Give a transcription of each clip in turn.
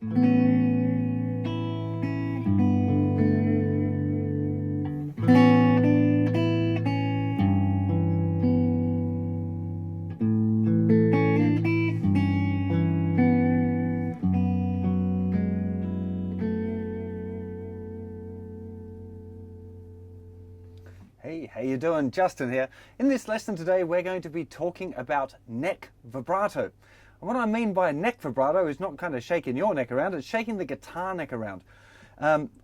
Hey, how you doing? Justin here. In this lesson today, we're going to be talking about neck vibrato. And what I mean by neck vibrato is not kind of shaking your neck around, it's shaking the guitar neck around.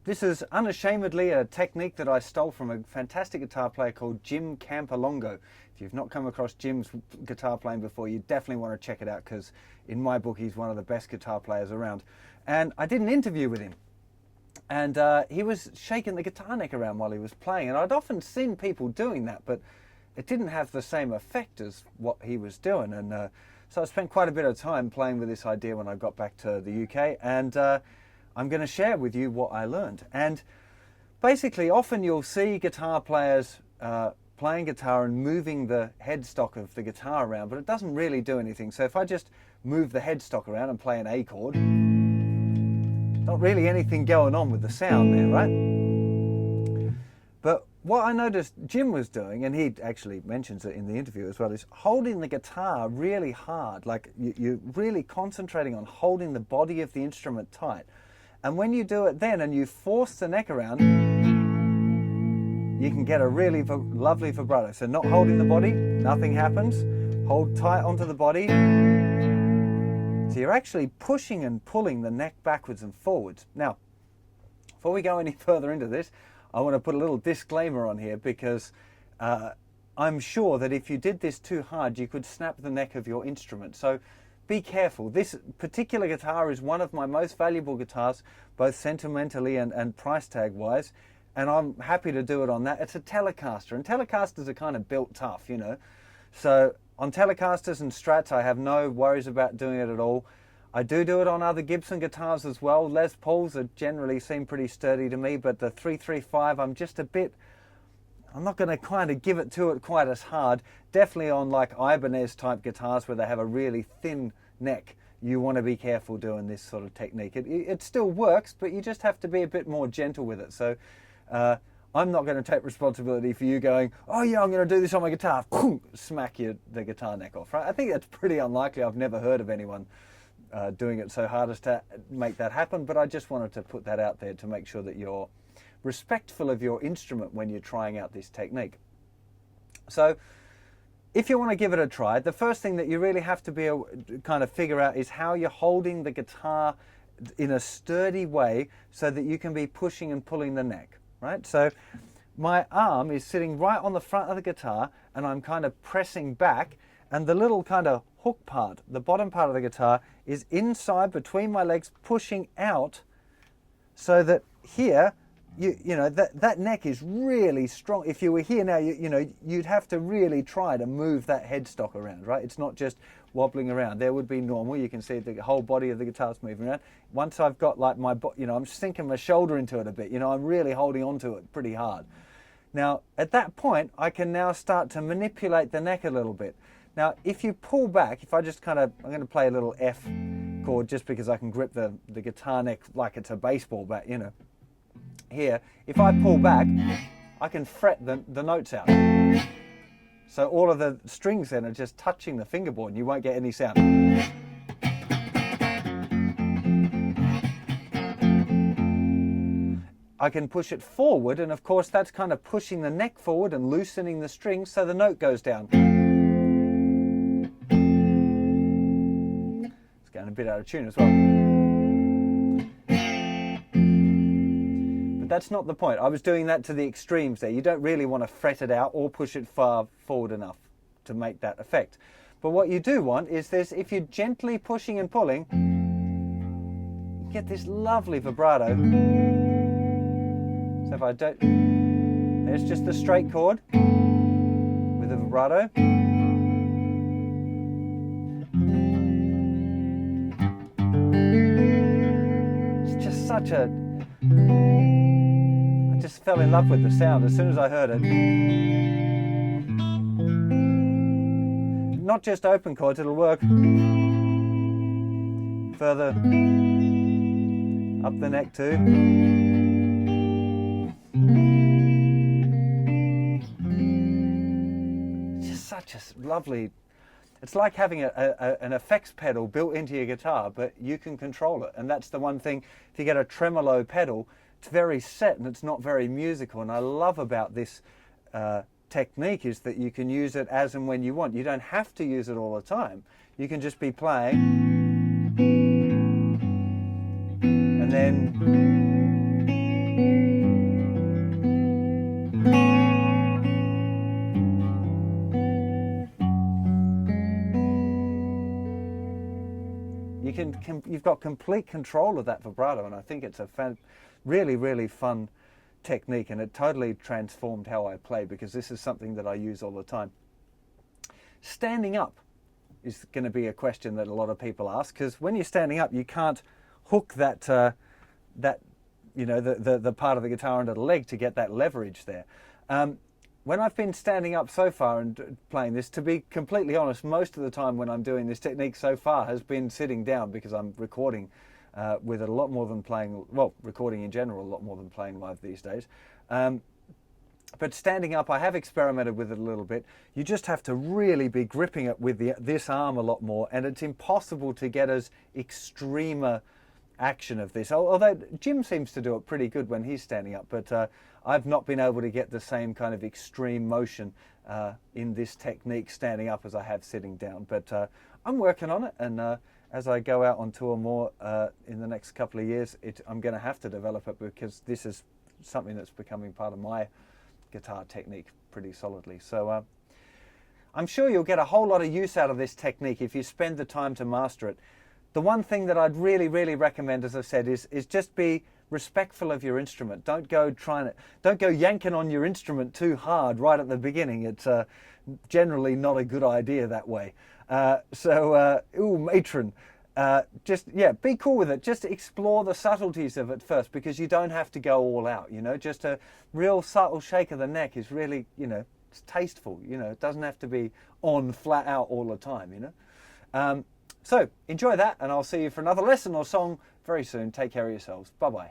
This is unashamedly a technique that I stole from a fantastic guitar player called Jim Campilongo. If you've not come across Jim's guitar playing before, you definitely want to check it out, because in my book, he's one of the best guitar players around. And I did an interview with him. And he was shaking the guitar neck around while he was playing. And I'd often seen people doing that, but it didn't have the same effect as what he was doing. And so I spent quite a bit of time playing with this idea when I got back to the UK. And I'm going to share with you what I learned. And basically, often you'll see guitar players playing guitar and moving the headstock of the guitar around, but it doesn't really do anything. So if I just move the headstock around and play an A chord, not really anything going on with the sound there, right? But what I noticed Jim was doing, and he actually mentions it in the interview as well, is holding the guitar really hard. Like you're really concentrating on holding the body of the instrument tight. And when you do it then and you force the neck around, you can get a really lovely vibrato. So not holding the body, nothing happens. Hold tight onto the body. So you're actually pushing and pulling the neck backwards and forwards. Now, before we go any further into this, I want to put a little disclaimer on here, because I'm sure that if you did this too hard, you could snap the neck of your instrument. So be careful. This particular guitar is one of my most valuable guitars, both sentimentally and price tag wise, and I'm happy to do it on that. It's a Telecaster, and Telecasters are kind of built tough, you know. So on Telecasters and Strats, I have no worries about doing it at all. I do it on other Gibson guitars as well. Les Pauls generally seem pretty sturdy to me, but the 335, I'm not going to kind of give it quite as hard. Definitely on like Ibanez type guitars where they have a really thin neck, you want to be careful doing this sort of technique. It still works, but you just have to be a bit more gentle with it. So I'm not going to take responsibility for you going, oh yeah, I'm going to do this on my guitar, smack the guitar neck off, right? I think that's pretty unlikely. I've never heard of anyone doing it so hard as to make that happen, but I just wanted to put that out there to make sure that you're respectful of your instrument when you're trying out this technique. So if you want to give it a try, the first thing that you really have to be able to kind of figure out is how you're holding the guitar in a sturdy way so that you can be pushing and pulling the neck. Right, so my arm is sitting right on the front of the guitar and I'm kind of pressing back, and the little kind of hook part, the bottom part of the guitar, is inside between my legs, pushing out, so that here, you know, that neck is really strong. If you were here now, you know, you'd have to really try to move that headstock around, right? It's not just wobbling around. There would be normal. You can see the whole body of the guitar's moving around. Once I've got like you know, I'm sinking my shoulder into it a bit. You know, I'm really holding onto it pretty hard. Now, at that point, I can now start to manipulate the neck a little bit. Now, if you pull back, if I just kind of, I'm going to play a little F chord just because I can grip the guitar neck like it's a baseball bat, you know. Here, if I pull back, I can fret the notes out. So all of the strings then are just touching the fingerboard and you won't get any sound. I can push it forward, and of course that's kind of pushing the neck forward and loosening the strings so the note goes down. It's going a bit out of tune as well. That's not the point. I was doing that to the extremes there. You don't really want to fret it out or push it far forward enough to make that effect. But what you do want is this: if you're gently pushing and pulling, you get this lovely vibrato. So if I don't, there's just the straight chord with a vibrato. It's just such a... I just fell in love with the sound as soon as I heard it. Not just open chords, it'll work further Up the neck too. Just such a lovely, it's like having an effects pedal built into your guitar, but you can control it. And that's the one thing, if you get a tremolo pedal, it's very set and it's not very musical. And I love about this technique is that you can use it as and when you want. You don't have to use it all the time. You can just be playing and then you've got complete control of that vibrato, and I think it's a really, really fun technique, and it totally transformed how I play because this is something that I use all the time. Standing up is going to be a question that a lot of people ask, because when you're standing up you can't hook that you know, the part of the guitar under the leg to get that leverage there. When I've been standing up so far and playing this, to be completely honest, most of the time when I'm doing this technique so far has been sitting down, because I'm recording with it a lot more than playing, well, recording in general a lot more than playing live these days. But standing up, I have experimented with it a little bit. You just have to really be gripping it with this arm a lot more, and it's impossible to get as extremer action of this. Although Jim seems to do it pretty good when he's standing up, but I've not been able to get the same kind of extreme motion in this technique standing up as I have sitting down. But I'm working on it, and as I go out on tour more in the next couple of years, I'm going to have to develop it, because this is something that's becoming part of my guitar technique pretty solidly. So I'm sure you'll get a whole lot of use out of this technique if you spend the time to master it. The one thing that I'd really, really recommend, as I've said, is just be respectful of your instrument. Don't go yanking on your instrument too hard right at the beginning. It's generally not a good idea that way. Ooh, matron. Be cool with it. Just explore the subtleties of it first, because you don't have to go all out, you know. Just a real subtle shake of the neck is really, you know, it's tasteful, you know. It doesn't have to be on flat out all the time, you know. So enjoy that, and I'll see you for another lesson or song very soon. Take care of yourselves. Bye-bye.